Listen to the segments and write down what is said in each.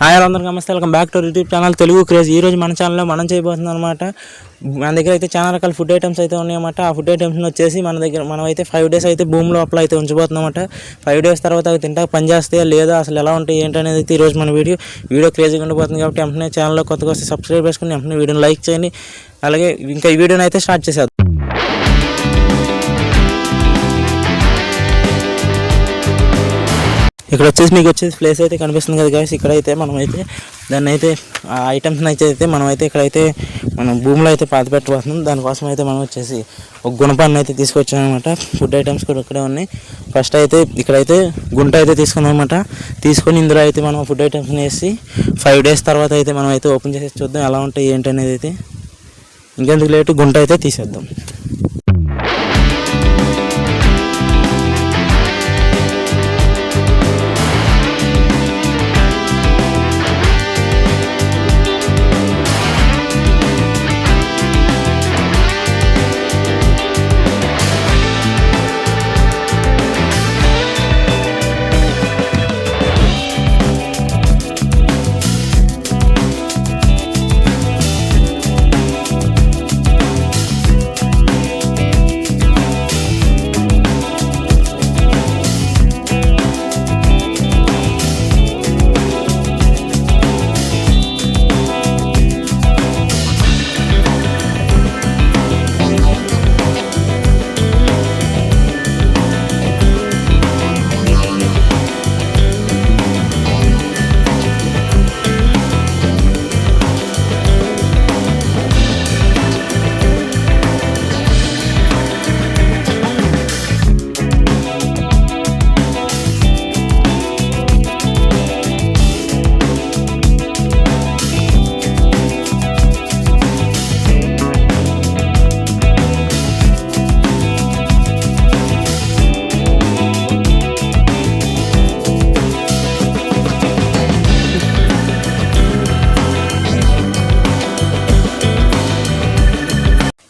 Hi అందరికీ నమస్తే, welcome back to YouTube channel Telugu craze. ఈ రోజు మన ఛానల్లో మనం చేయబోతున్నాం అనమాట. మన దగ్గర అయితే చాలా రకాల ఫుడ్ ఐటమ్స్ అయితే ఉన్నాయన్నమాట. ఆ ఫుడ్ ఐటమ్స్ వచ్చేసి మనం అయితే 5 days అయితే భూమిలో అప్లై అయితే ఉంచబోతున్నాం అనమాట. 5 days తర్వాత అవి తింటాక పని చేస్తాయా లేదా, అసలు ఎలా ఉంటాయి ఏంటనేది అయితే ఈరోజు మన వీడియో క్రేజీగా ఉండిపోతుంది. కాబట్టి వెంటనే ఛానల్లో కొత్తగా వస్తే సబ్స్క్రైబ్ చేసుకుని వెంటనే వీడియోని లైక్ చేయండి. అలాగే ఇంకా ఈ వీడియోని అయితే స్టార్ట్ చేసేద్దాం. ఇక్కడ మీకు వచ్చేసి ప్లేస్ అయితే కనిపిస్తుంది కదా గాయ్స్. ఇక్కడైతే మనమైతే దాన్ని అయితే ఆ ఐటమ్స్ని అయితే మనమైతే ఇక్కడైతే మనం భూమిలో అయితే పాతి పెట్టబోతున్నాం. దానికోసం అయితే మనం వచ్చేసి ఒక గుణపాన్ని అయితే తీసుకొచ్చాం అనమాట. ఫుడ్ ఐటమ్స్ కూడా ఇక్కడే ఉన్నాయి. ఫస్ట్ అయితే ఇక్కడైతే గుంట అయితే తీసుకున్నాం అనమాట. తీసుకొని ఇందులో అయితే మనం ఫుడ్ ఐటమ్స్ని వేసి 5 days తర్వాత అయితే మనం అయితే ఓపెన్ చేసి చూద్దాం ఎలా ఉంటాయి ఏంటి అనేది. అయితే ఇంకెందుకు లేటు గుంట అయితే తీసేద్దాం.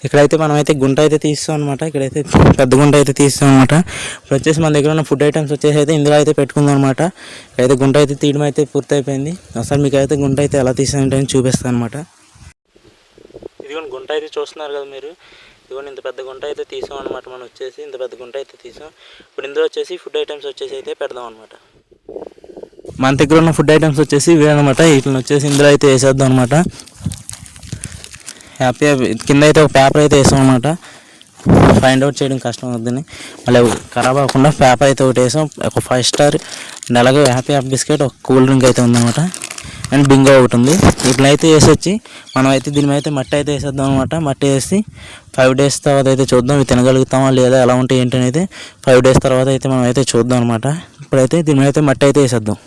ఇక్కడైతే మనమైతే గుంట అయితే తీస్తాం అనమాట. ఇక్కడైతే పెద్ద గుంట అయితే తీస్తాం అనమాట. ఇప్పుడు వచ్చేసి మన దగ్గర ఉన్న ఫుడ్ ఐటమ్స్ వచ్చేసి అయితే ఇందులో అయితే పెట్టుకుందాం అనమాట. ఇక్కడైతే గుంట అయితే తీయడం అయితే పూర్తయిపోయింది. ఒకసారి మీకు అయితే గుంట అయితే ఎలా తీసానంటే చూపిస్తాను అనమాట. ఇదిగోండి గుంట అయితే చూస్తున్నారు కదా మీరు. ఇదిగోండి ఇంత పెద్ద గుంట అయితే తీసాం అనమాట. మనం వచ్చేసి ఇంత పెద్ద గుంట అయితే తీసాం. ఇప్పుడు ఇందులో వచ్చేసి ఫుడ్ ఐటమ్స్ వచ్చేసి అయితే పెడదాం అనమాట. మన దగ్గర ఉన్న ఫుడ్ ఐటమ్స్ వచ్చేసి ఇవే అనమాట. వీటిని వచ్చేసి ఇందులో అయితే వేసేద్దాం అనమాట. హ్యాపీగా కింద అయితే ఒక పేపర్ అయితే వేసాం అనమాట. ఫైండ్ అవుట్ చేయడం కష్టం అవుతుంది, మళ్ళీ ఖరాబ్ అవ్వకుండా పేపర్ అయితే ఒకటి వేసాం. ఒక 5 star అండ్ అలాగే హ్యాపీ బిస్కెట్, ఒక కూల్ డ్రింక్ అయితే ఉందన్నమాట. అండ్ బింగో ఒకటి ఉంది. ఇట్లా అయితే వేసి వచ్చి మనం అయితే దీని మీద అయితే మట్టి అయితే వేసేద్దాం అనమాట. మట్టి వేసి 5 days తర్వాత అయితే చూద్దాం ఇవి తినగలుగుతామా లేదా, ఎలా ఉంటాయి ఏంటి అనేది 5 days తర్వాత అయితే మనం అయితే చూద్దాం అనమాట. ఇప్పుడైతే దీని మీద అయితే మట్టి అయితే వేసేద్దాం.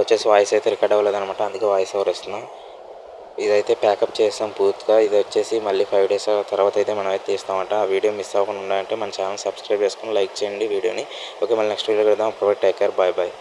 వచ్చేసి వాయిస్ అయితే రికార్డ్ అవ్వలేదు అనమాట, అందుకే వాయిస్ ఓవర్ ఇస్తున్నాం. ఇదైతే ప్యాకప్ చేస్తాం పూర్తిగా. ఇది వచ్చేసి మళ్ళీ 5 days తర్వాత అయితే మనం అయితే తీస్తామంట. ఆ వీడియో మిస్ అవ్వకుండా ఉండాలంటే మన ఛానల్ సబ్స్క్రైబ్ చేసుకుని లైక్ చేయండి వీడియోని. ఓకే, మళ్ళీ నెక్స్ట్ వీడియో కడదాం. అప్పుడు టేక్ కేర్, బాయ్ బాయ్.